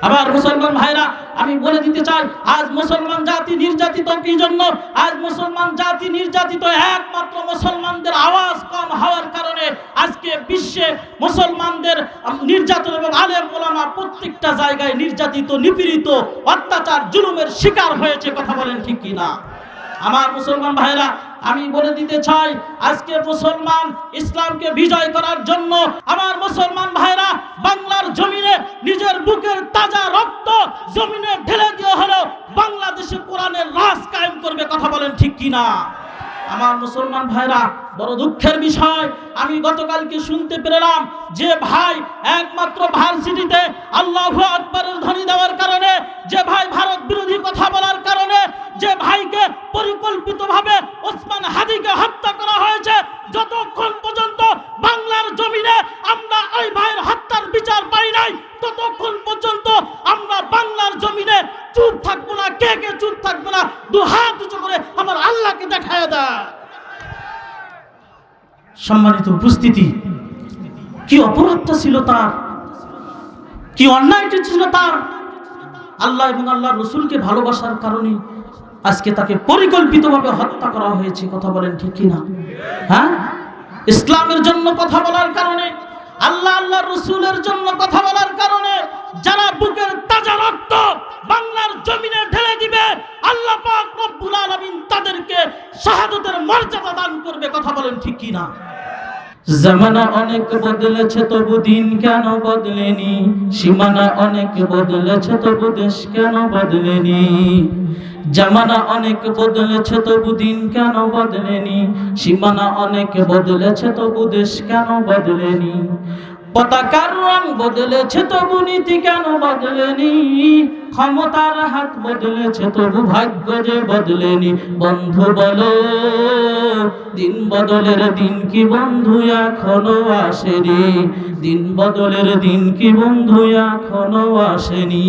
আবার মুসলমান ভাইরা, আমি বলে দিতে চাই, আজ মুসলমান জাতি নির্যাতিত কি জন্য? আজ মুসলমান জাতি নির্যাতিত একমাত্র মুসলমানদের আওয়াজ কম হওয়ার কারণে। আজকে বিশ্বে মুসলমানদের নির্যাতন এবং আলেম ওলামা প্রত্যেকটা জায়গায় নির্যাতিত, নিপীড়িত, অত্যাচার, জুলুমের শিকার হয়েছে। কথা বলেন ঠিক কিনা? আমার মুসলমান ভাইরা, আমি বলে দিতে চাই, আজকে মুসলমান ইসলামকে বিজয় করার জন্য আমার মুসলমান ভাইরা বাংলার জমিনে নিজের বুকের তাজা রক্ত জমিনে ঢেলে দিয়ে হলো বাংলাদেশে কোরআনের রাজ কায়েম করবে। কথা বলেন ঠিক কিনা? আমার মুসলমান ভাইরা, বড় দুঃখের বিষয়, আমি গতকালকে শুনতে পেলাম যে ভাই একমাত্র ভার্সিটিতে আল্লাহু আকবারের ধ্বনি দেওয়ার কারণে, যে ভাই ভারত বিরোধী কথা বলার কারণে, যে ভাইকে পরিকল্পিতভাবে ওসমান হাদিকে হত্যা করা হয়েছে, যতক্ষণ পর্যন্ত বাংলার জমিনে আমরা ওই ভাইয়ের হত্যার বিচার পাই নাই, ততক্ষণ পর্যন্ত আমরা বাংলার জমিনে চুপ থাকবো না। কে কে চুপ থাকবো না? দু হাত উঁচু করে আমার আল্লাহকে দেখায় দেয়। সম্মানিত উপস্থিতি, কি অপরাধটা ছিল তার, কি অন্যায়টা ছিল তার। আল্লাহ এবং আল্লাহ রসুলকে ভালোবাসার কারণে আজকে তাকে পরিকল্পিতভাবে হত্যা করা হয়েছে। কথা বলেন ঠিক কিনা? হ্যাঁ, ইসলামের জন্য কথা বলার কারণে, আল্লাহ আল্লাহ রসুলের জন্য কথা বলার কারণে যারা বুকের তাজা রক্ত বাংলার জমিনে ঢেলে দিবে, আল্লাহ পাক রব্বুল আলামিন তাদেরকে শাহাদাতের মর্যাদা দান করবে। কথা বলেন ঠিক কিনা? জামানা অনেক বদলেছে তবু দিন কেন বদলেনি, সীমানা অনেক বদলেছে তবু দেশ কেন বদলেনি। জামানা অনেক বদলেছে তবু দিন কেন বদলেনি, সীমানা অনেক বদলেছে তবু দেশ কেন বদলেনি। পতাকার রং বদলেছে তবু নীতি কেন বদলেনি, ক্ষমতার হাত বদলেছে তবু ভাগ্য যে বদলেনি। বন্ধু বলো, দিন বদলের দিন কি বন্ধু এখনো আসেনি, দিন বদলের দিন কি বন্ধু এখনো আসেনি।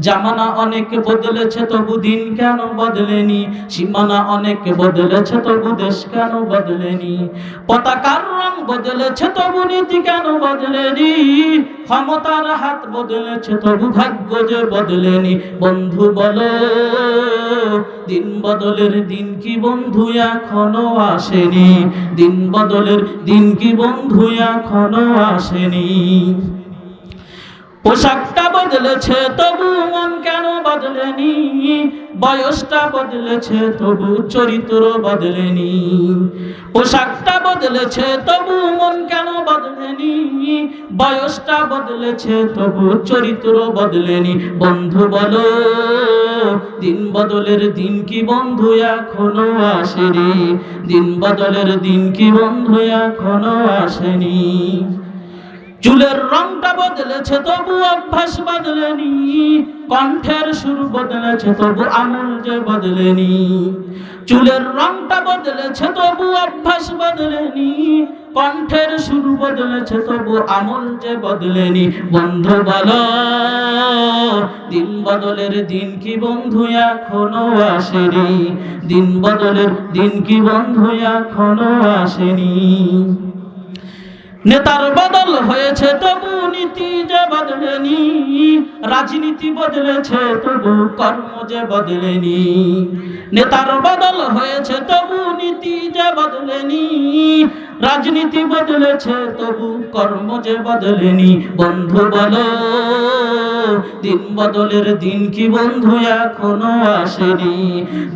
জামানা অনেক বদলেছে তবু দিন কেন বদলেনি, সীমানা অনেক বদলেছে তবু দেশ কেন বদলেনি। পতাকার রং বদলেছে তবু নীতি কেন বদলেনি, ক্ষমতার হাত বদলেছে তবু ভাগ্য যে বদলেনি। বন্ধু বলো, দিন বদলের দিন কি বন্ধু এখনো আসেনি, দিন বদলের দিন কি বন্ধু এখনো আসেনি। পোশাকটা বদলেছে তবু মন কেন বদলেনি, বয়সটা বদলেছে তবু চরিত্র বদলেনি। পোশাকটা বদলেছে তবু মন কেন বদলেনি, বয়সটা বদলেছে তবু চরিত্র বদলেনি। বন্ধু বলো, দিন বদলের দিন কি বন্ধু এখনো আসেনি, দিন বদলের দিন কি বন্ধু এখনো আসেনি। চুলের রংটা বদলেছে তবু অভ্যাস বদলেনি, কণ্ঠের সুর বদলেছে তবু আমল যে বদলেনি। চুলের রংটা বদলেছে তবু অভ্যাস বদলেনি, কণ্ঠের সুর বদলেছে তবু আমল যে বদলেনি। বন্ধু বলো, দিন বদলের দিন কি বন্ধু এখনো আসেনি, দিন বদলের দিন কি বন্ধু এখনো আসেনি। নেতার বদল হয়েছে তবু নীতি যে বদলেনি, রাজনীতি বদলেছে তবু কর্ম যে বদলেনি। নেতার বদল হয়েছে তবু নীতি যে বদলেনি, রাজনীতি বদলেছে তবু কর্ম যে বদলেনি। বন্ধু বলো, দিন বদলের দিন কি বন্ধু এখনো আসেনি,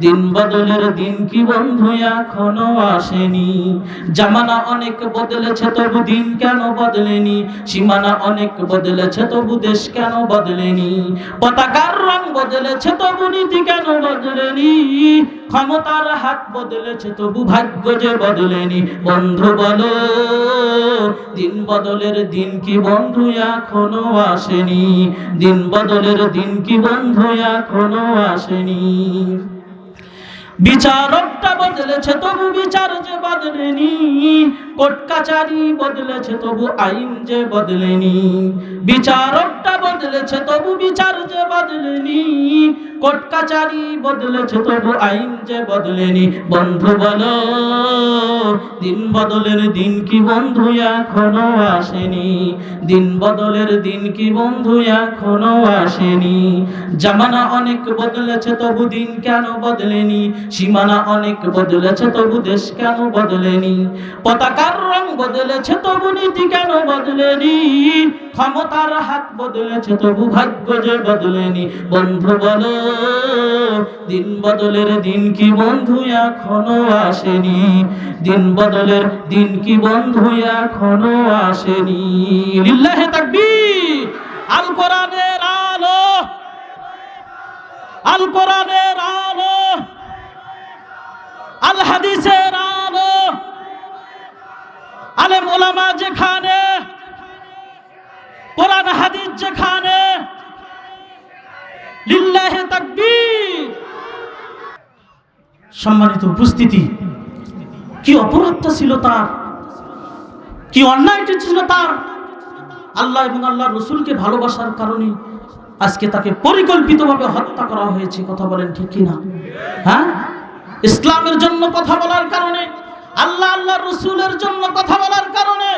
দিন বদলের দিন কি বন্ধু এখনো আসেনি। জামানা অনেক বদলেছে তবু দিন কেন বদলেনি, সীমানা অনেক বদলেছে তবু দেশ কেন বদলেনি। পতাকার রং বদলেছে তবু নীতি কেন বদলেনি, ক্ষমতার হাত বদলেছে তবু ভাগ্য যে বদলেনি। বন্ধু বলো, দিন বদলের দিন কি বন্ধু এখনো আসেনি, দিন বদলের দিন কি বন্ধু এখনো আসেনি। বিচারকটা বদলেছে তবু বিচার যে বদলেনি, কোর্ট কাচারি বদলেছে তবু আইন যে বদলেনি। বিচারকটা বদলেছে তবু বিচার যে বদলেনি, কোর্ট কাচারি বদলেছে তবু আইন যে বদলেনি। বন্ধু বলো দিন বদলের দিন কি বন্ধু এখনো আসেনি? দিন বদলের দিন কি বন্ধু এখনো আসেনি? জামানা অনেক বদলেছে তবু দিন কেন বদলেনি? সীমানা অনেক বদলেছে তবু দেশ কেন বদলেনি? পতাকার রং বদলেছে তবু নীতি কেন বদলেনি? ক্ষমতার হাত বদলেছে তবু ভাগ্য যে বদলেনি। বন্ধু বলো দিন বদলের দিন কি বন্ধু এখনো আসেনি? দিন বদলের দিন কি বন্ধু এখনো আসেনি? লিল্লাহে তাকবীর। আল কোরআনের আলো, আল কোরআনের আলো, আল হাদিসের আলো, আলেম ওলামা যেখানে, কোরআন হাদিস যেখানে, লিল্লাহে তাকবীর। সম্মানিত উপস্থিতি, কি অপরাধটা ছিল তার, কি অন্যায়টা ছিল তার। আল্লাহ এবং আল্লাহ রসুলকে ভালোবাসার কারণে আজকে তাকে পরিকল্পিতভাবে হত্যা করা হয়েছে। কথা বলেন ঠিক কিনা? হ্যাঁ, ইসলামের জন্য কথা বলার কারণে, আল্লাহ আল্লাহ রসুলের জন্য কথা বলার কারণে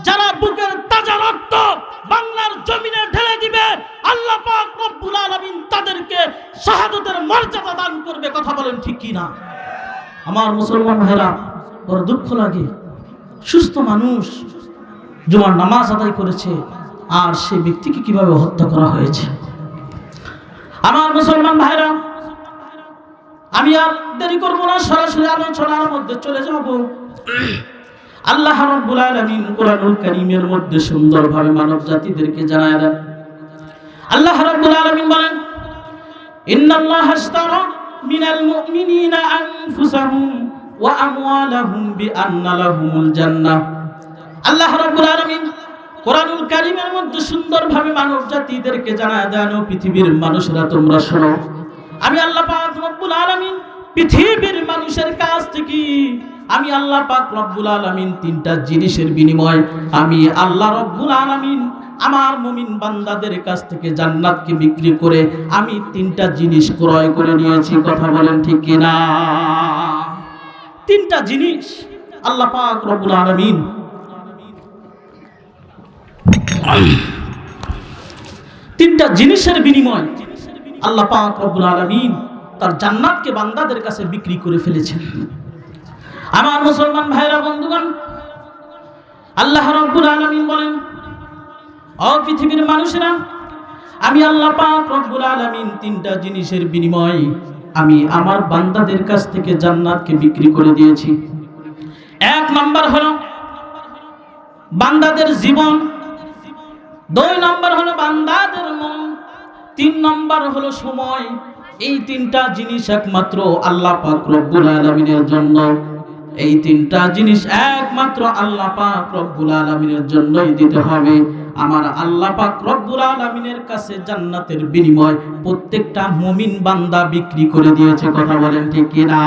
যারা বুকের তাজা রক্ত বাংলার জমিনে ঢেলে দিবে, আল্লাহ পাক রব্বুল আলামিন তাদেরকে শাহাদাতের মর্যাদা দান করবে। কথা বলেন ঠিক কিনা? আমার মুসলমান ভাইরা, বড় দুঃখ লাগে, সুস্থ মানুষ জুমার নামাজ আদায় করেছে আর সেই ব্যক্তিকে কিভাবে হত্যা করা হয়েছে। আমার মুসলমান ভাইরা, আমি আর দেরি করবো না, সরাসরি আলোচনার মধ্যে চলে যাব। আল্লাহ রাব্বুল আলামিন কোরআনুল কারীমের মধ্যে সুন্দরভাবে মানব জাতিদেরকে জানায় দেন। আল্লাহ রাব্বুল আলামিন বলেন, ইন্নাল্লাহা আশতারা মিনাল মুমিনিনা আনফুসাহুম ওয়া আমওয়ালাহুম বিআন্না লাহুমুল জান্নাহ। আল্লাহ রাব্বুল আলামিন কোরআনুল কারীমের মধ্যে সুন্দরভাবে মানব জাতিদেরকে জানায় দেন, ও পৃথিবীর মানুষরা তোমরা শোনো, আমি আল্লাহ পাক রব্বুল আলামিন পৃথিবীর মানুষের কাছ থেকে আমি আল্লাহ পাক রব্বুল আলামিন তিনটা জিনিসের বিনিময় আমি আল্লাহ রব্বুল আলামিন আমার মুমিন বান্দাদের কাছ থেকে জান্নাতকে বিক্রি করে আমি তিনটা জিনিস ক্রয় করে নিয়েছি। কথা বলেন ঠিক কিনা? তিনটা জিনিস আল্লাহ পাক রব্বুল আলামিন তিনটা জিনিসের বিনিময় আল্লাহ পাক রব্বুল আলামিন তার জান্নাতকে বান্দাদের কাছে বিক্রি করে ফেলেছেন। আমার মুসলমান ভাইরা বন্ধুগণ, আল্লাহ রাব্বুল আলামিন বলেন, ও পৃথিবীর মানুষেরা, আমি আল্লাহ পাক রব্বুল আলামিন তিনটা জিনিসের বিনিময় আমি আমার বান্দাদের কাছ থেকে জান্নাতকে বিক্রি করে দিয়েছি। এক নাম্বার হলো বান্দাদের জীবন, দুই নাম্বার হলো বান্দাদের মন, তিন নাম্বার হলো সময়। এই তিনটা জিনিস একমাত্র আল্লাহ পাক রব্বুল আলামিনের জন্য। এই তিনটা জিনিস একমাত্র আল্লাহ পাক রব্বুল আলামিনের জন্যই দিতে হবে। আমার আল্লাহ পাক রব্বুল আলামিনের কাছে জান্নাতের বিনিময় প্রত্যেকটা মুমিন বান্দা বিক্রি করে দিয়েছে। কথা বলেন ঠিক কিনা?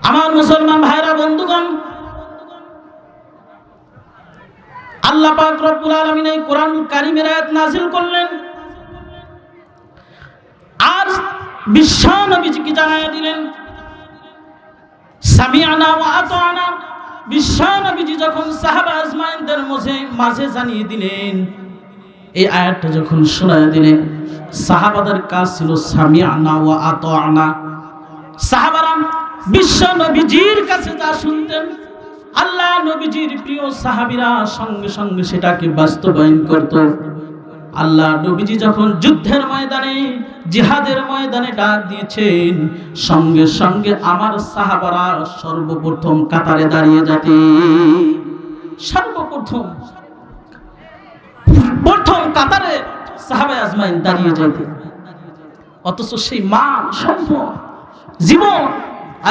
আমার মুসলমান ভাইরা বন্ধুগণ, আল্লাহ পাক রব্বুল আলামিন এই কোরআনুল কারীমের আয়াত নাযিল করলেন আর বিশ্ব নবীজিকে জানায় দিলেন সামিআনা ওয়া আতানা। বিশ্ব নবীজি যখন সাহাবা আজমাইনদের মাঝে জানিয়ে দিলেন, এই আয়াতটা যখন শোনায় দিলেন, সাহাবাদের কাজ ছিল সামিআনা ওয়া আতানা। সাহাবারা বিশ্ব নবীজির কাছে যা শুনতেন, আল্লাহ নবীজির প্রিয় সাহাবীরা সঙ্গে সঙ্গে সেটাকে বাস্তবায়ন করত। আল্লাহ নবীজি যখন যুদ্ধের ময়দানে, জিহাদের ময়দানে ডাক দিয়েছেন, সঙ্গে সঙ্গে আমার সাহাবারা সর্বপ্রথম কাতারে দাঁড়িয়ে যেতে, সর্বপ্রথম কাতারে সাহাবায়ে আজমাইন দাঁড়িয়ে যেতে। অথচ সেই মান, সম্পদ, জীবন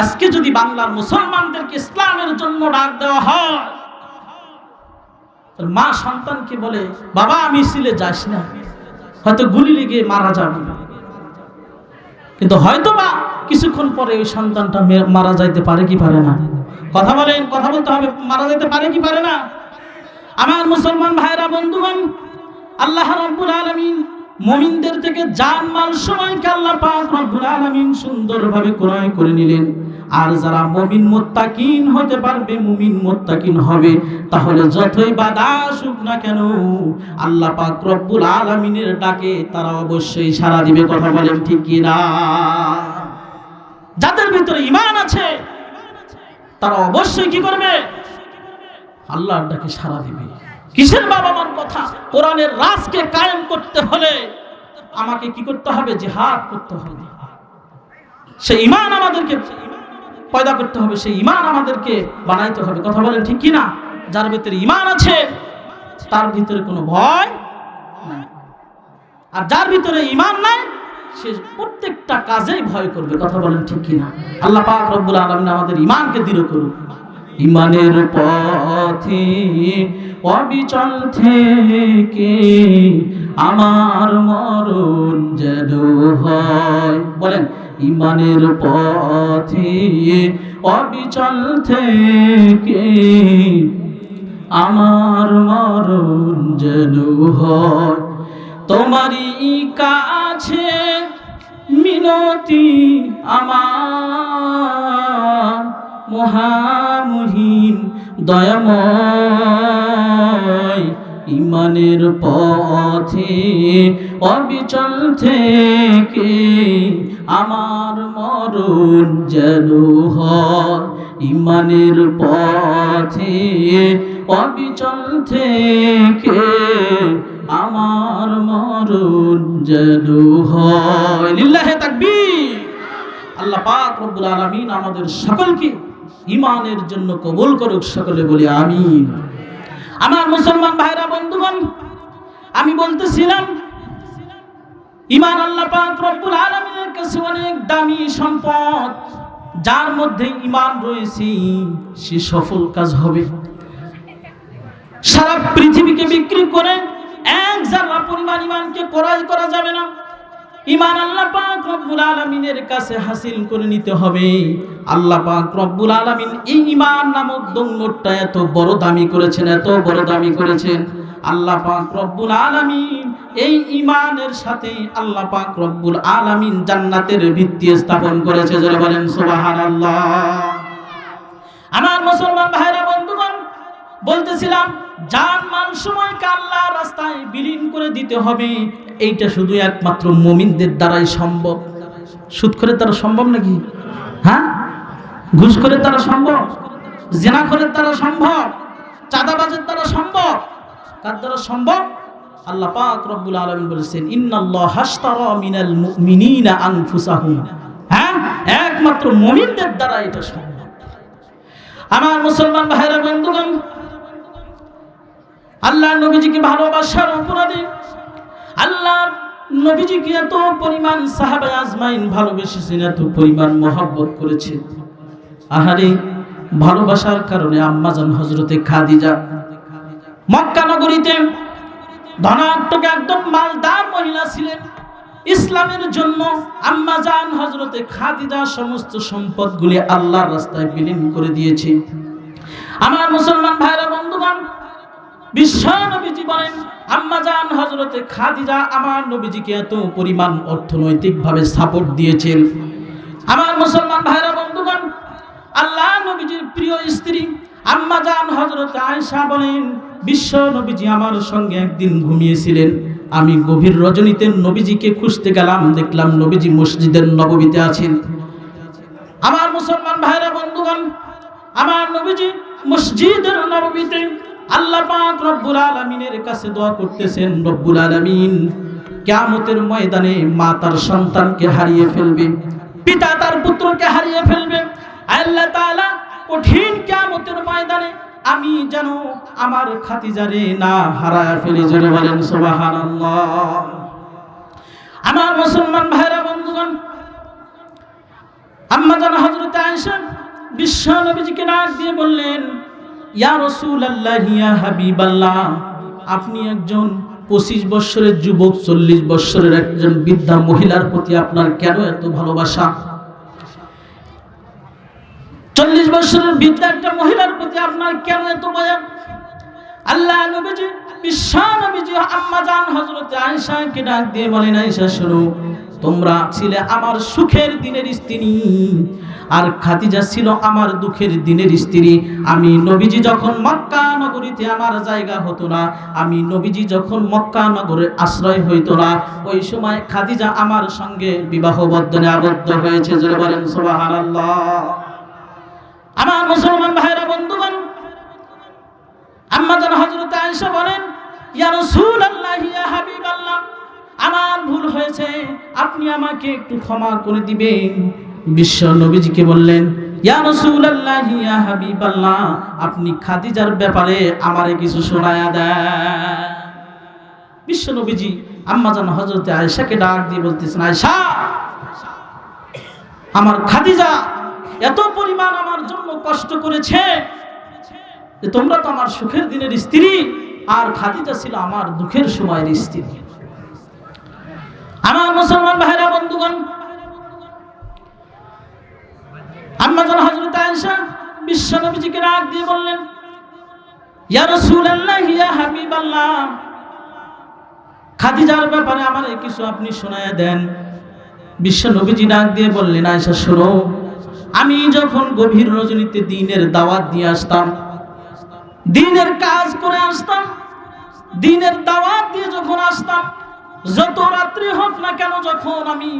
আজকে যদি বাংলার মুসলমানদেরকে ইসলামের জন্য ডাক দেওয়া হয়, মা সন্তানকে বলে, বাবা মিছিলে যাস না, হয়তো গুলি লেগে মারা যাবে। কিন্তু হয়তোবা কিছুক্ষণ পরে ওই সন্তানটা মারা যাইতে পারে কি পারে না? কথা বলেন, কথা বলতে হবে। মারা যাইতে পারে কি পারে না? আমার মুসলমান ভাইরা, বন্ধুগণ, আল্লাহ রাব্বুল আলামিন মুমিনদের থেকে জানমাল সময়কে আল্লাহ পাক রব্বুল আলামিন সুন্দরভাবে ক্রয় করে নিলেন। আর যারা মুমিন মুত্তাকিন হতে পারবে, মুমিন মুত্তাকিন হবে, তাহলে যতই বাধা আসুক না কেন আল্লাহ পাক রব্বুল আলামিনের ডাকে তারা অবশ্যই সাড়া দিবে। কথা বলেন ঠিক কি না? যাদের ভিতরে ঈমান আছে তারা অবশ্যই কি করবে? আল্লাহর ডাকে সাড়া দিবে। কিসের বাবা মার কথা? কোরআনের রাজকে কায়েম করতে হলে আমাকে কি করতে হবে? জিহাদ করতে হবে। সেই ঈমান আমাদেরকে পয়দা করতে হবে, সেই ঈমান আমাদেরকে বানাইতে হবে। কথা বলেন ঠিক কি না? যার ভিতরে ঈমান আছে তার ভিতরে কোনো ভয় নাই, আর যার ভিতরে ঈমান নাই সে প্রত্যেকটা কাজেই ভয় করবে। কথা বলেন ঠিক কি না? আল্লাহ পাক রব্বুল আলামিন আমাদের ঈমানকে দৃঢ় করুক। ঈমানের পথে অবিচল থেকে আমার মরণ যেন হয়। বলেন, ঈমানের পথে অবিচল থেকে আমার মরণ যেন হয়। তোমারই কাছে মিনতি আমার, মহামহিম দয়াময়, ঈমানের পথে অবিচল থেকে আমার মরণ যেন হয়। ঈমানের পথে অবিচল থেকে আমার মরণ যেন হয়। লিল্লাহে তাকবীর। আল্লাহ পাক রব্বুল আলামিন আমাদের সকলকে ঈমানের জন্য কবুল করুক। সকলে বলি আমিন। আমার মুসলমান ভাইরা, বন্ধুগণ, আমি বলতেছিলাম ঈমান আল্লাহ পাক রব্বুল আলামিনের কাছে অনেক দামি সম্পদ। যার মধ্যে ঈমান রয়েছে সে সফল কাজ হবে। সারা পৃথিবীকে বিক্রি করে এক জাররা পরিমাণ ঈমানকে ক্রয় করা যাবে না। ঈমান আল্লাহ পাক রব্বুল আলামিনের কাছে হাসিল করে নিতে হবে। আল্লাহ পাক রব্বুল আলামিন এই ঈমান নামক দৌলতটা এত বড় দামি করেছেন, এত বড় দামি করেছেন। আল্লাহ পাক রব্বুল আলামিন এই ঈমানের সাথে আল্লাহ পাক রব্বুল আলামিন জান্নাতের ভিত্তি স্থাপন করেছে। যারা বলেন সুবহানাল্লাহ। আমার মুসলমান ভাইরা, বন্ধুগণ, বলতেছিলাম জান মাল সময়কে আল্লাহর রাস্তায় বিলীন করে দিতে হবে। এইটা শুধু একমাত্র মুমিনদের দ্বারাই সম্ভব। সুদ করে তারা সম্ভব নাকি? হ্যাঁ, ঘুষ করে তারা সম্ভব? জিনা করে তারা সম্ভব? চাঁদাবাজের দ্বারা সম্ভব? কার দ্বারা সম্ভব? আল্লাহ পাক রব্বুল আলামিন বলেছেন, ইন্নাল্লাহা হাশতারা মিনাল মুমিনিনা আনফুসাহুম। হ্যাঁ, একমাত্র মুমিনদের দ্বারা এটা সম্ভব। আমার মুসলমান ভাইরা, বন্ধুগণ, আল্লাহর নবীজিকে ভালোবাসার অপরাধে আল্লাহর নবীজিকে এত পরিমাণ সাহাবায়ে আজমাইন ভালোবেসেছেন, এত পরিমাণ মহব্বত করেছেন। আহারে, ভালোবাসার কারণে আম্মাজান হযরতে খাদিজা মক্কা নগরীতে ধনাঢ্য একদম মালদার মহিলা ছিলেন। ইসলামের জন্য আম্মাজান হযরতে খাদিজা সমস্ত সম্পদগুলি আল্লাহর রাস্তায় বিলীন করে দিয়েছে। আমার মুসলমান ভাইরা, বন্ধুগণ, বিশ্ব নবীজি বলেন আম্মাজান হযরতে খাদিজা আমার নবীজিকে এত পরিমাণ অর্থনৈতিকভাবে সাপোর্ট দিয়েছেন। আমার মুসলমান ভাইরা, বন্ধুগণ, আল্লাহ নবীজির প্রিয় স্ত্রী আম্মাজান হযরতে আয়েশা বলেন বিশ্ব নবীজি আমার সঙ্গে একদিন ঘুমিয়েছিলেন। আমি গভীর রজনীতে নবীজিকে খুঁজতে গেলাম, দেখলাম নবীজি মসজিদের নববীতে আছেন। আমার মুসলমান ভাইরা, বন্ধুগণ, আমার নবীজি মসজিদের নববীতে আল্লাহ পাক রব্বুল আলামিনের কাছে দোয়া করতেছেন। রব্বুল আলামিন কিয়ামতের ময়দানে মা তার সন্তানকে হারিয়ে ফেলবে, পিতা তার পুত্রকে হারিয়ে ফেলবে। আল্লাহ তাআলা কঠিন কিয়ামতের ময়দানে আমি যেন আমার খাদিজারে না হারায় ফেলি। জোরে বলেন সুবহানাল্লাহ। আমার মুসলমান ভাইরা, বন্ধুগণ, আম্মাজান হযরত আয়েশা বিশ্ব নবীজিকে ডাক দিয়ে বললেন, ইয়া রাসূলুল্লাহ, ইয়া হাবিবাল্লাহ, আপনি একজন 25 বছরের যুবক 40 বছরের একজন বৃদ্ধা মহিলার প্রতি আপনার কেন এত ভালোবাসা? 40 বছরের বৃদ্ধা একটা মহিলার প্রতি আপনার কেন এত মায়া? আল্লাহ নবীজি বিশ্ব নবীজি আম্মা জান হযরত আয়েশাকে ডাক দিয়ে বলেন, আয়েশা শোনো, তোমরা ছিলে আমার সুখের দিনের স্ত্রী আর খাদিজা ছিল আমার দুঃখের দিনের স্ত্রী। আমি নবীজি যখন মক্কা নগরীতে আমার জায়গা হতো না, আমি নবীজি যখন মক্কা নগরে আশ্রয় হইতো না, ওই সময় খাদিজা আমার সঙ্গে বিবাহ বন্ধনে আবদ্ধ হয়েছে। জোরে বলেন সুবহানাল্লাহ। আমার মুসলমান ভাইরা বন্ধুগণ, আম্মা জান হযরত আয়েশা বলেন, ইয়া রাসূলুল্লাহ, ইয়া হাবিবাল্লাহ, আমার ভুল হয়েছে, আপনি আমাকে একটু ক্ষমা করে দিবেন। বিশ্ব নবীজিকে বললেন, ইয়া রাসূলুল্লাহ, ইয়া হাবিবাল্লাহ, আপনি খাদিজার ব্যাপারে আমারে কিছু শোনায়া দেন। বিশ্ব নবীজি আম্মা জান হযরত আয়েশাকে ডাক দিয়ে বলতেছেন, আয়েশা, আমার খাদিজা এত পরিমাণ আমার জন্য কষ্ট করেছে যে তোমরা তো আমার সুখের দিনের স্ত্রী, আর খাদিজা ছিল আমার দুঃখের সময়ের স্ত্রী। আমার মুসলমান ভাইরা বন্ধুগণ, আম্মা জান হযরত আয়েশা বিশ্ব নবীজিকে ডাক দিয়ে বললেন, ইয়া রাসূলুল্লাহ, ইয়া হাবিবাল্লাহ, খাদিজার ব্যাপারে আমারে কিছু আপনি শোনায়া দেন। বিশ্ব নবীজি ডাক দিয়ে বললেন, আয়েশা শোনো, আমি যখন গভীর রজনীতে দ্বীনের দাওয়াত দিয়ে আসতাম, দ্বীনের কাজ করে আসতাম, দ্বীনের দাওয়াত দিয়ে যখন আসতাম, যত রাত্রি হোক না কেন, যখন আমি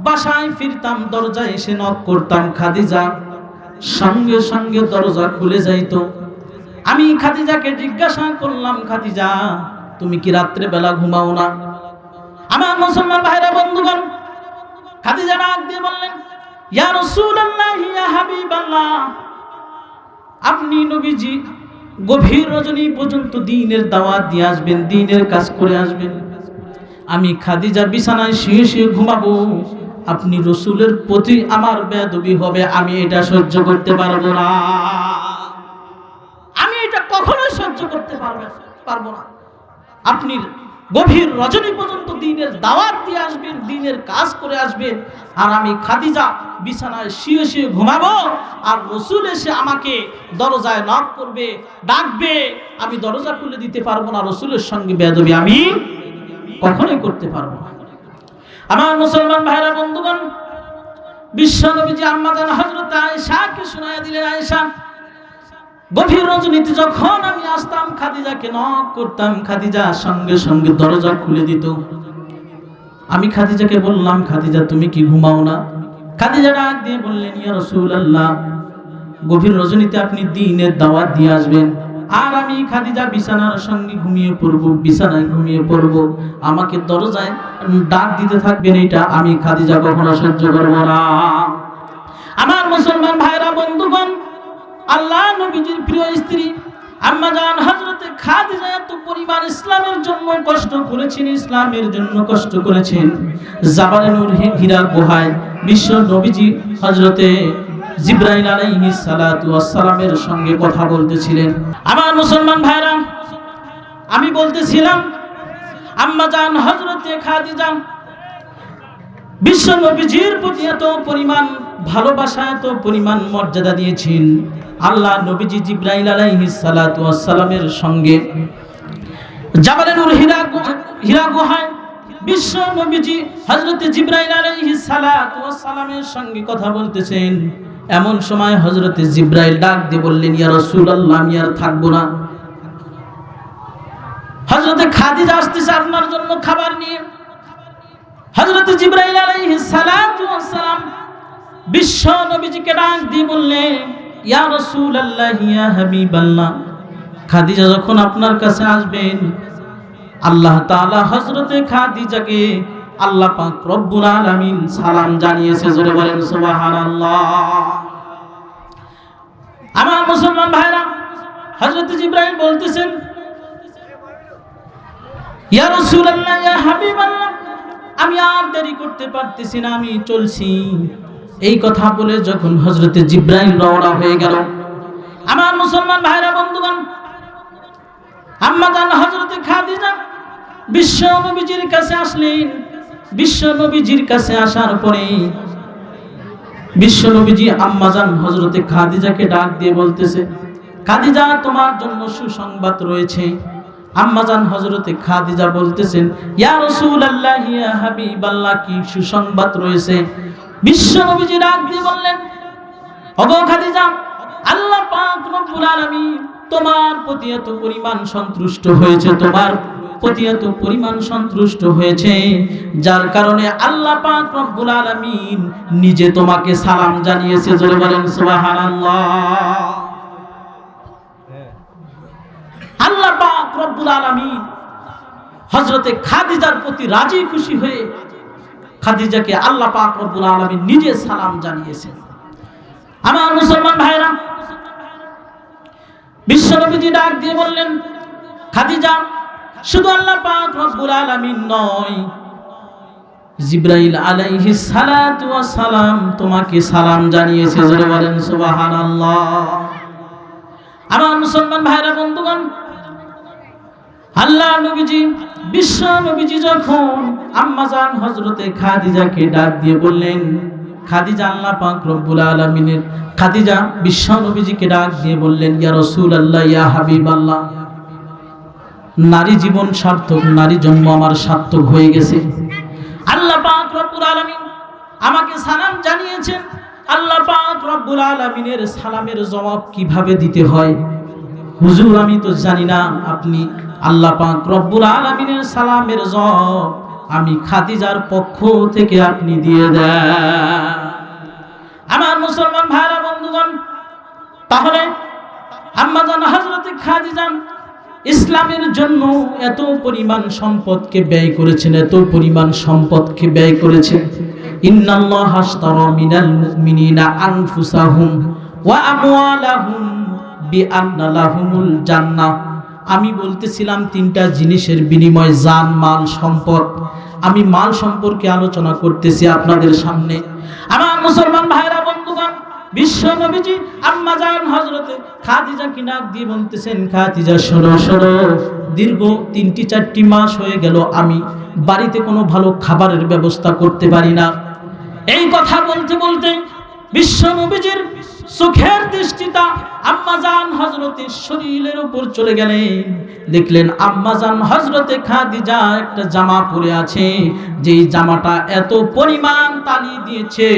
বাসায় ফিরতাম, দরজায় এসে নক করতাম, খাদিজা সঙ্গে সঙ্গে দরজা খুলে যাইতো। আমি খাদিজাকে জিজ্ঞাসা করলাম, খাদিজা, তুমি কি রাত্রে বেলা ঘুমাও না? আমার মুসলমান ভাইরা বন্ধুগণ, খাদিজা ডাক দিয়ে বললেন, ইয়া রাসূলুল্লাহ, ইয়া হাবিবাল্লাহ, আপনি নবীজি গভীর রজনী পর্যন্ত দ্বীনের দাওয়াত দিয়ে আসবেন, দ্বীনের কাজ করে আসবেন, আমি খাদিজা বিছানায় শুয়ে শুয়ে ঘুমাবো, আপনি রাসূলের প্রতি আমার বেয়াদবি হবে, আমি এটা সহ্য করতে পারবো না, আমি এটা কখনোই সহ্য করতে পারবো না। আপনি গভীর রজনী পর্যন্ত দ্বীনের দাওয়াত দিয়ে আসবেন, দ্বীনের কাজ করে আসবেন, আর আমি খাদিজা বিছানায় শুয়ে শুয়ে ঘুমাবো, আর রাসূল এসে আমাকে দরজায় নক করবে, ডাকবে, আমি দরজা খুলে দিতে পারবো না, রাসূলের সঙ্গে বেয়াদবি আমি কখনোই করতে পারবো না। আমার মুসলমান ভাইরা বন্ধুগণ, বিশ্ব নবীজি আম্মা জান হযরত আয়েশাকে শোনায়া দিলেন, আয়েশা, গভীর রজনীতে যখন আমি আসতাম, খাদিজাকে নক করতাম, খাদিজা সঙ্গে সঙ্গে দরজা খুলে দিত। আমি খাদিজাকে বললাম, খাদিজা তুমি কি ঘুমাও না? খাদিজা ডাক দিয়ে বললেন, ইয়া রাসূলুল্লাহ, গভীর রজনীতে আপনি দ্বীনের দাওয়াত দিয়ে আসবেন, আর আমি খাদিজা বিছানার সঙ্গে ঘুমিয়ে পড়বো, বিছানায় ঘুমিয়ে পড়বো, আমাকে দরজায় ডাক দিতে থাকবেন, এটা আমি খাদিজা কখনো সহ্য করবো না। আমার মুসলমান ভাইরা বন্ধুগণ, আল্লাহ নবীজির প্রিয় স্ত্রী আম্মা জান হযরতে খাদিজা এত পরিমাণ ইসলামের জন্য কষ্ট করেছেন, ইসলামের জন্য কষ্ট করেছেন। জাবালে নূর হীরা গুহায় বিশ্ব নবীজি হযরতে জিবরাইল আলাইহিস সালাতু ওয়াস সালামের সঙ্গে কথা বলতেছিলেন। আমার মুসলমান ভাইরা, আমি বলতেছিলাম, আম্মা জান হযরতে খাদিজা বিশ্ব নবীজির প্রতি এত পরিমাণ ভালোবাসা, এত পরিমাণ মর্যাদা দিয়েছেন। আল্লাহ নবীজি জিবরাইল আলাইহিস সালাতু ওয়াস সালামের সঙ্গে জাবালে নূর হীরা গুহায় বিশ্ব নবীজি হযরতে জিবরাইল আলাইহিস সালাতু ওয়াস সালামের সঙ্গে কথা বলতেছেন। এমন সময় হযরতে জিবরাইল ডাক দিয়ে বললেন, ইয়া রাসূলুল্লাহ, আমি আর থাকবো না, হযরতে খাদিজা আসতেছে আপনার জন্য খাবার নিয়ে। হযরতে জিবরাইল আলাইহিস সালাতু ওয়াস সালাম বিশ্ব নবীজিকে ডাক দিয়ে বললেন, ইয়া রাসূলুল্লাহ, ইয়া হাবিবাল্লাহ, খাদিজা যখন আপনার কাছে আসবেন, আল্লাহ তাআলা হযরতে খাদিজাকে আল্লাহ পাক রব্বুল আলামিন সালাম জানিয়েছে। জোরে বলেন সুবহানাল্লাহ। আমার মুসলমান ভাইরা, হযরতে জিবরাইল বলতেছেন, ইয়া রাসূলুল্লাহ, ইয়া হাবিবাল্লাহ, আমি আর দেরি করতে পারতেছি না, আমি চলছি। এই কথা বলে যখন হযরতে জিবরাইল রওনা হয়ে গেল, আমার মুসলমান ভাইরা বন্ধুগণ, আম্মা জান হযরতে খাদিজা বিশ্ব নবীজির কাছে আসলেন। বিশ্ব নবীজির কাছে আসার পরে বিশ্ব নবীজি আম্মাজান হযরতে খাদিজাকে ডাক দিয়ে বলতেছে, খাদিজা তোমার জন্য সুসংবাদ রয়েছে। আম্মাজান হযরতে খাদিজা বলতেছেন, ইয়া রাসূলুল্লাহ ইয়া হাবিবাল্লাহ, কি সুসংবাদ রয়েছে? বিশ্ব নবীজি ডাক দিয়ে বললেন, ওগো খাদিজা, আল্লাহ পাক রব্বুল আলামিন তোমার প্রতি এত পরিমাণ সন্তুষ্ট হয়েছে, তোমার প্রতি এত পরিমাণ সন্তুষ্ট হয়েছে, যার কারণে আল্লাহ পাক রব্বুল আলামিন নিজে তোমাকে সালাম জানিয়েছে। জোরে বলেন সুবহানাল্লাহ। আল্লাহ পাক রব্বুল আলামিন হযরতে খাদিজার প্রতি রাজি খুশি হয়ে খাদিজাকে আল্লাহ পাক রব্বুল আলামিন নিজে সালাম জানিয়েছেন। আমার মুসলমান ভাইরা, বিশ্ব নবীজি ডাক দিয়ে বললেন, খাদিজা, শুধু আল্লাহ পাক রব্বুল আলামিন নয়, জিবরাইল আলাইহিস সালাতু ওয়াস সালাম তোমাকে সালাম জানিয়েছে। জোরে বলেন সুবহানাল্লাহ। আমার মুসলমান ভাইরা, বন্ধুগণ, আল্লাহ নবীজি বিশ্ব নবীজি যখন আম্মাজান হযরতে খাদিজাকে ডাক দিয়ে বললেন, খাদিজা, আল্লাহ পাক রব্বুল আলামিনের খাদিজা বিশ্ব নবীজিকে ডাক দিয়ে বললেন, ইয়া রাসূলুল্লাহ ইয়া হাবিবাল্লাহ, নারী জীবন সার্থক, নারী জন্ম আমার সার্থক হয়ে গেছে। আল্লাহ পাক রব্বুল আলামিন আমাকে সালাম জানিয়েছেন। আল্লাহ পাক রব্বুল আলামিনের সালামের জবাব কিভাবে দিতে হয় হুজুর আমি তো জানি না, আপনি আল্লাহ পাক রব্বুল আলামিনের সালামের জবাব আমি খাদিজার পক্ষ থেকে আপনি দিয়ে দেন। আমার মুসলমান ভাইরা, বন্ধুগণ, তাহলে আম্মাজান হযরতে খাদিজা ইসলামের জন্য এত পরিমাণ সম্পদকে ব্যয় করেছেন, এত পরিমাণ সম্পদকে ব্যয় করেছেন। ইন্নাল্লাহা আশতারা মিনাল মুমিনিনা আনফুসাহুম ওয়া আমওয়ালাহুম বিআন্না লাহুমুল জান্নাহ। আমি বলতেছিলাম তিনটা জিনিসের বিনিময়, জান, মাল, সম্পদ। আমি মাল সম্পর্কে আলোচনা করতেছি আপনাদের সামনে। আমার মুসলমান ভাইরা, বন্ধুগণ, বিশ্ব নবীজি আম্মাজান হযরতে খাদিজাকে ডাক দিয়ে বলতেছেন, খাদিজা শোনো শোনো, দীর্ঘ 3-4 মাস হয়ে গেল আমি বাড়িতে কোনো ভালো খাবারের ব্যবস্থা করতে পারি না। এই কথা বলতে বলতে বিশ্ব নবীজির চোখের দৃষ্টিটা আম্মাজান হযরতের শরীরের উপর চলে গেলেন। দেখলেন আম্মাজান হযরতে খাদিজা একটা জামা পরে আছে, যেই জামাটা এত পরিমাণ তালি দিয়েছে,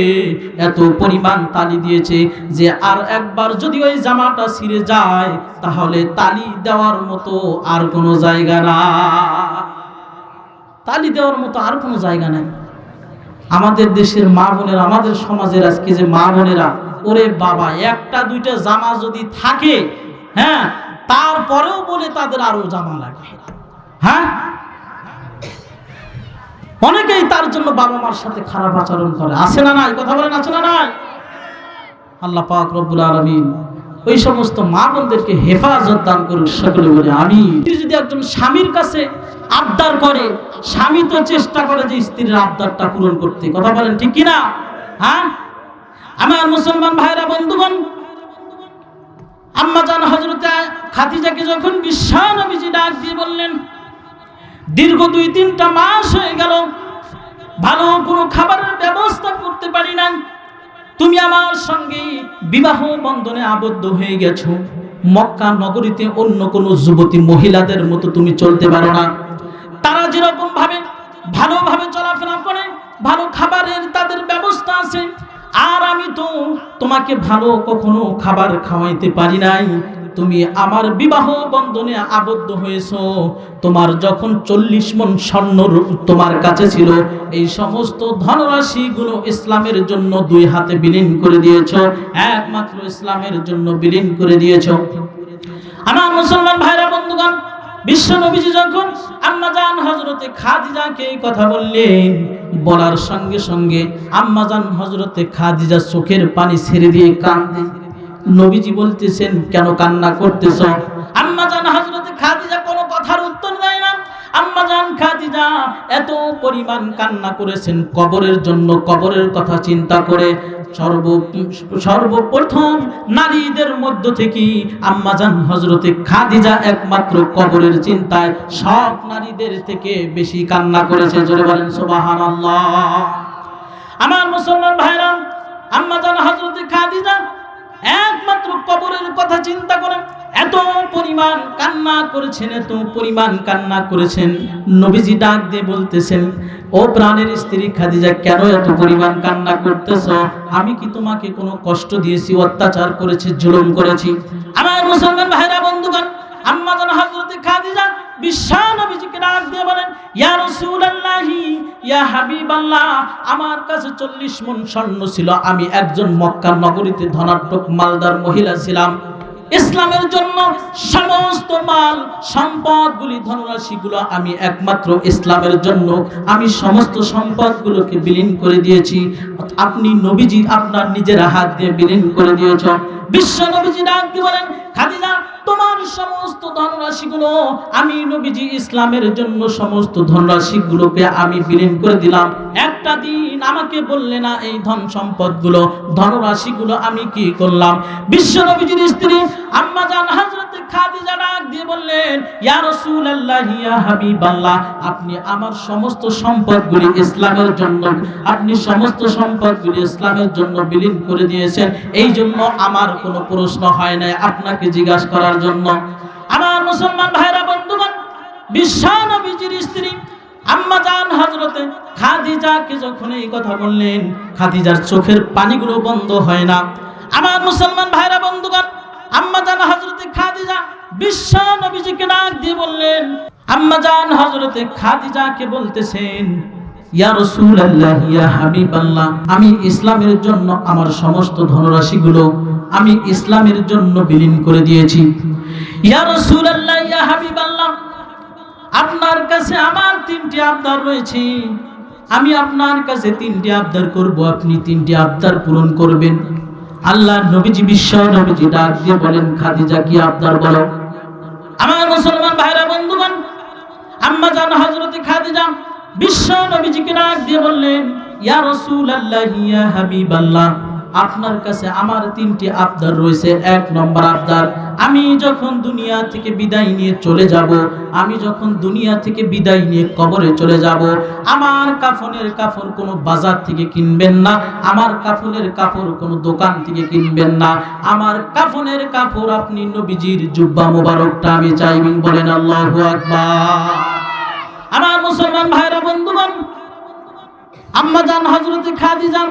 এত পরিমাণ তালি দিয়েছে যে আর একবার যদি ওই জামাটা ছিঁড়ে যায় তাহলে তালি দেওয়ার মতো আর কোনো জায়গা না, তালি দেওয়ার মতো আর কোনো জায়গা নাই। আমাদের দেশের মা বোনেরা, আমাদের সমাজের আজকে যে মা বোনেরা, ওরে বাবা, 1-2টা জামা যদি থাকে, হ্যাঁ, তারপরেও বলে তাদের আরো জামা লাগে। হ্যাঁ, অনেকেই তার জন্য বাবা মার সাথে খারাপ আচরণ করে, আছে না নাই? কথা বলেন, আছে না নাই? আল্লাহ পাক রব্বুল আলামিন ওই সমস্ত মা বোনদেরকে হেফাজত দান করুন, সকলে বলে আমিন। যদি একজন স্বামীর কাছে আবদার করে, স্বামী তো চেষ্টা করে যে স্ত্রীর আবদারটা পূরণ করতে, কথা বলেন ঠিক কিনা? হ্যাঁ, আমার মুসলমান ভাইরা, বন্ধুগণ, আম্মাজান হযরতে খাদিজাকে যখন বিশ্ব নবীজি ডাক দিয়ে বললেন, দীর্ঘ 2-3টা মাস হয়ে গেল ভালো কোনো খাবারের ব্যবস্থা করতে পারি না, তুমি আমার সঙ্গে বিবাহ বন্ধনে আবদ্ধ হয়ে গেছো, মক্কা নগরীতে অন্য কোনো যুবতী মহিলাদের মতো তুমি চলতে পারো না। তারা যেরকম ভাবে ভালোভাবে চলাফেরা করে, ভালো খাবারের তাদের ব্যবস্থা আছে, আর আমি তো তোমাকে ভালো কখনো খাবার খাওয়াইতে পারি নাই। তুমি আমার বিবাহ বন্ধনে আবদ্ধ হয়েছো, তোমার যখন 40 মণ স্বর্ণ তোমার কাছে ছিল, এই সমস্ত ধনরাশিগুলো ইসলামের জন্য 2 হাতে বিলীন করে দিয়েছো, একমাত্র ইসলামের জন্য বিলীন করে দিয়েছো। আমার মুসলমান ভাইরা, বন্ধুগণ, বিশ্ব নবীজি যখন আম্মাজান হযরতে খাদিজাকে এই কথা বললেন, বলার সঙ্গে সঙ্গে আম্মাজান হযরতে খাদিজা চোখের পানি ছেড়ে দিয়ে কাঁদে। নবীজি বলতেছেন, কেন কান্না করতেছ? আম্মাজান হযরতে খাদিজা কোনো কথার উত্তর দেয় না। আম্মা জান খাদিজা এত পরিমাণ কান্না করেছেন কবরের জন্য, কবরের কথা চিন্তা করে। সর্বপ্রথম নারীদের মধ্য থেকে আম্মা জান হযরতে খাদিজা একমাত্র কবরের চিন্তায় সব নারীদের থেকে বেশি কান্না করেছে। জোরে বলেন সুবহানাল্লাহ। আমার মুসলমান ভাইরা, আম্মা জান হযরতে খাদিজা একমাত্র কবরের কথা চিন্তা করেন এত পরিমাণ কান্না করেছেন, এত পরিমাণ কান্না করেছেন। নবীজি ডাক দিয়ে বলতেছেন, ও প্রাণের স্ত্রী খাদিজা, কেন এত পরিমাণ কান্না করতেছ? আমি কি তোমাকে কোনো কষ্ট দিয়েছি, অত্যাচার করেছি, জুলুম করেছি? আমার মুসলমান ভাইরা বন্ধুগণ, আম্মা জান হযরতে খাদিজা বিশ্ব নবীজিকে ডাক দিয়ে বলেন, ইয়া রাসূলুল্লাহি, ইয়া হাবিবাল্লাহ, আমার কাছে 40 মণ স্বর্ণ ছিল। আমি একজন মক্কা নগরীতে ধনাঢ্য মালদার মহিলা ছিলাম। ইসলামের জন্য সমস্ত মাল সম্পদগুলি, ধনরাশিগুলো আমি একমাত্র ইসলামের জন্য আমি সমস্ত সম্পদগুলোকে বিলীন করে দিয়েছি। আপনি নবীজি আপনার নিজের হাত দিয়ে বিলীন করে দিয়েছ। বিশ্ব নবীজি ডাক দিয়ে বলেন, খাদিজা, তোমার সমস্ত ধনরাশিগুলো আমি নবীজি ইসলামের জন্য সমস্ত ধনরাশিগুলোকে আমি বিলীন করে দিলাম। একটা দিন আমাকে বললে না এই ধন সম্পদগুলো, ধনরাশিগুলো আমি কি করলাম? বিশ্ব নবীজির স্ত্রী আম্মা জান হযরতে খাদিজা ডাক দিয়ে বললেন, ইয়া রাসূলুল্লাহ, ইয়া হাবিবাল্লাহ, আপনি আমার সমস্ত সম্পদগুলি ইসলামের জন্য, আপনি সমস্ত সম্পদগুলি ইসলামের জন্য বিলীন করে দিয়েছেন। এই জন্য আমার কোনো প্রশ্ন হয় না আপনাকে জিজ্ঞাসা করার জন্য। আমার মুসলমান ভাইরা বন্ধুগণ, বিশ্ব নবীজির স্ত্রী আম্মা জান হযরতে খাদিজাকে যখন এই কথা বললেন, খাদিজার চোখের পানিগুলো বন্ধ হয় না। আমার মুসলমান ভাইরা বন্ধুগণ, আম্মা জান হযরতে খাদিজা বিশ্ব নবীজিকে ডাক দিয়ে বললেন, আম্মা জান হযরতে খাদিজাকে বলতেছেন, ইয়া রাসূলুল্লাহ, ইয়া হাবিবাল্লাহ, আমি ইসলামের জন্য আমার সমস্ত ধনরাশিগুলো আমি ইসলামের জন্য বিলীন করে দিয়েছি। ইয়া রাসূলুল্লাহ, ইয়া হাবিবাল্লাহ, আপনার কাছে আমার 3টি আবদার রয়েছে। আমি আপনার কাছে 3টি আবদার করব, আপনি 3টি আবদার পূরণ করবেন। আল্লাহ নবীজি বিশ্ব নবীজি ডাক দিয়ে বলেন, খাদিজা, কি আবদার বলো? আমার মুসলমান ভাইরা বন্ধুগণ, আম্মা জান হযরতে খাদিজা বিশ্ব নবীজিকে ডাক দিয়ে বললেন, ইয়া রাসূলুল্লাহ, ইয়া হাবিবাল্লাহ, আপনার কাছে আমার 3টি আবদার রয়েছে। 1 নম্বর আবদার, আমি যখন দুনিয়া থেকে বিদায় নিয়ে চলে যাব, আমি যখন দুনিয়া থেকে বিদায় নিয়ে কবরে চলে যাব, আমার কাফনের কাপড় কোনো বাজার থেকে কিনবেন না, আমার কাফনের কাপড় কোনো দোকান থেকে কিনবেন না, আমার কাফনের কাপড় আপনি নবীজির জুব্বা মোবারকটা আমি চাইবেন। বলেন আল্লাহু আকবার। আমার মুসলমান ভাইরা বন্ধুগণ, আম্মা জান হযরতে খাদিজা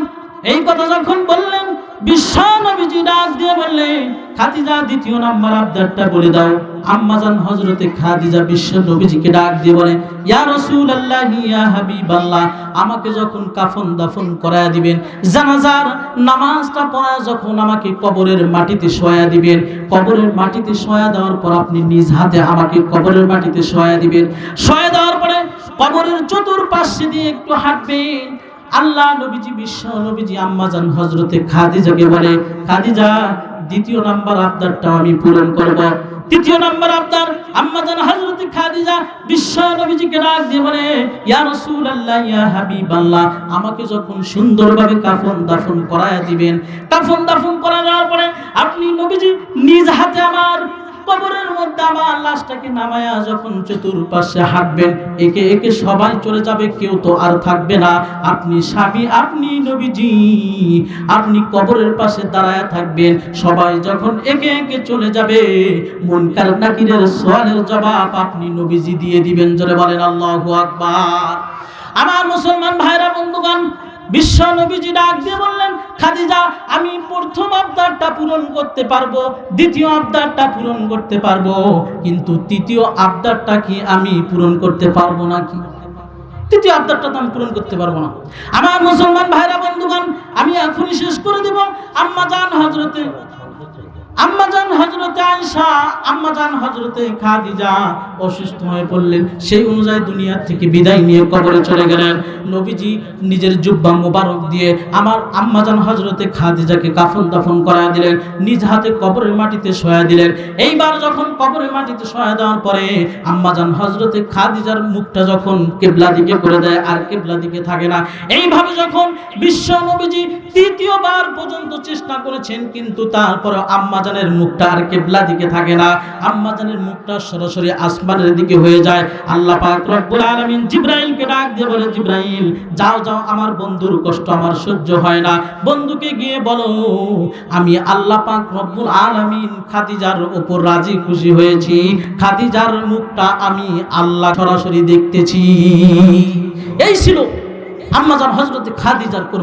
এই কথা যখন বললেন, বিশ্ব নবীজি ডাক দিয়ে বললেন, খাদিজা, 2য় নম্বর আবদারটা বলে দাও। আম্মা জান হযরতে খাদিজা বিশ্ব নবীজিকে ডাক দিয়ে বলেন, ইয়া রাসূলুল্লাহ, ইয়া হাবিবাল্লাহ, আমাকে যখন কাফন দাফন করায়া দিবেন, জানাজার নামাজটা পড়া যখন আমাকে কবরের মাটিতে শোয়া দিবেন, কবরের মাটিতে শোয়া দেওয়ার পর আপনি নিজ হাতে আমাকে কবরের মাটিতে শোয়া দিবেন। শোয়া দেওয়ার পরে কবরের চতুর্পাশে দিয়ে একটু হাঁটবেন। আল্লাহ নবীজি বিশ্ব নবীজি আম্মা জান হযরতে খাদিজাকে বলে, খাদিজা, 2য় নম্বর আবদারটাও আমি পূরণ করব। 3য় নম্বর আবদার, আম্মা জান হযরতে খাদিজা বিশ্ব নবীজিকে ডাক দিয়ে বলে, ইয়া রাসূলুল্লাহ, ইয়া হাবিবাল্লাহ, আমাকে যখন সুন্দরভাবে কাফন দাফন করায়া দিবেন, কাফন দাফন করা দেওয়ার পরে আপনি নবীজি নিজ হাতে আমার কবরের মধ্যে আমার লাশটাকে নামায়া যখন চতুর্পাশে হাঁটবেন, একে একে সবাই চলে যাবে, কেউ তো আর থাকবে না। আপনি স্বামী, আপনি নবীজি, আপনি কবরের পাশে দাঁড়ায়া থাকবেন। সবাই যখন একে একে চলে যাবে, মুনকার নাকিরের সওয়ালের জবাব আপনি নবীজি দিয়ে দিবেন। জোরে বলেন আল্লাহু আকবার। আমার মুসলমান ভাইরা বন্ধুগণ, বিশ্ব নবীজি ডাক দিয়ে বললেন, খাদিজা, আমি 1ম আবদারটা পূরণ করতে পারবো, 2য় আবদারটা পূরণ করতে পারবো, কিন্তু 3য় আবদারটা কি আমি পূরণ করতে পারবো নাকি? 3য় আবদারটা তো আমি পূরণ করতে পারবো না। আমার মুসলমান ভাইরা বন্ধুগণ, আমি এখনই শেষ করে দেব। আম্মা জান হযরতে আম্মাজান হযরতে আয়েশা, আম্মাজান হযরতে খাদিজা অসুস্থ হয়ে পড়লেন। সেই অনুযায়ী দুনিয়া থেকে বিদায় নিয়ে কবরে চলে গেলেন। নবীজি নিজের জুব্বা মোবারক দিয়ে আমার আম্মাজান হযরতে খাদিজাকে কাফন দাফন করা দিলেন, নিজ হাতে কবরের মাটিতে শোয়া দিলেন। এইবার যখন কবরের মাটিতে শোয়া দেওয়ার পরে আম্মাজান হযরতে খাদিজার মুখটা যখন কিবলা দিকে করে দেয়, আর কিবলা দিকে থাকে না। এইভাবে যখন বিশ্ব নবীজি তৃতীয়বার পর্যন্ত চেষ্টা করেছেন, কিন্তু তারপরে আম্মাজানের মুখটা আর কিবলা দিকে থাকে না, আম্মাজানের মুখটা সরাসরি আসমানের দিকে হয়ে যায়। আল্লাহ পাক রব্বুল আলামিন জিবরাইলকে ডাক দিয়ে বলে, জিবরাইল যাও যাও, আমার বন্ধুর কষ্ট আমার সহ্য হয় না, বন্ধুকে গিয়ে বলো আমি আল্লাহ পাক রব্বুল আলামিন খাদিজার উপর রাজি খুশি হয়েছি, খাদিজার মুখটা আমি আল্লাহ সরাসরি দেখতেছি। এই ছিল আম্মাজান হযরতে খাদিজার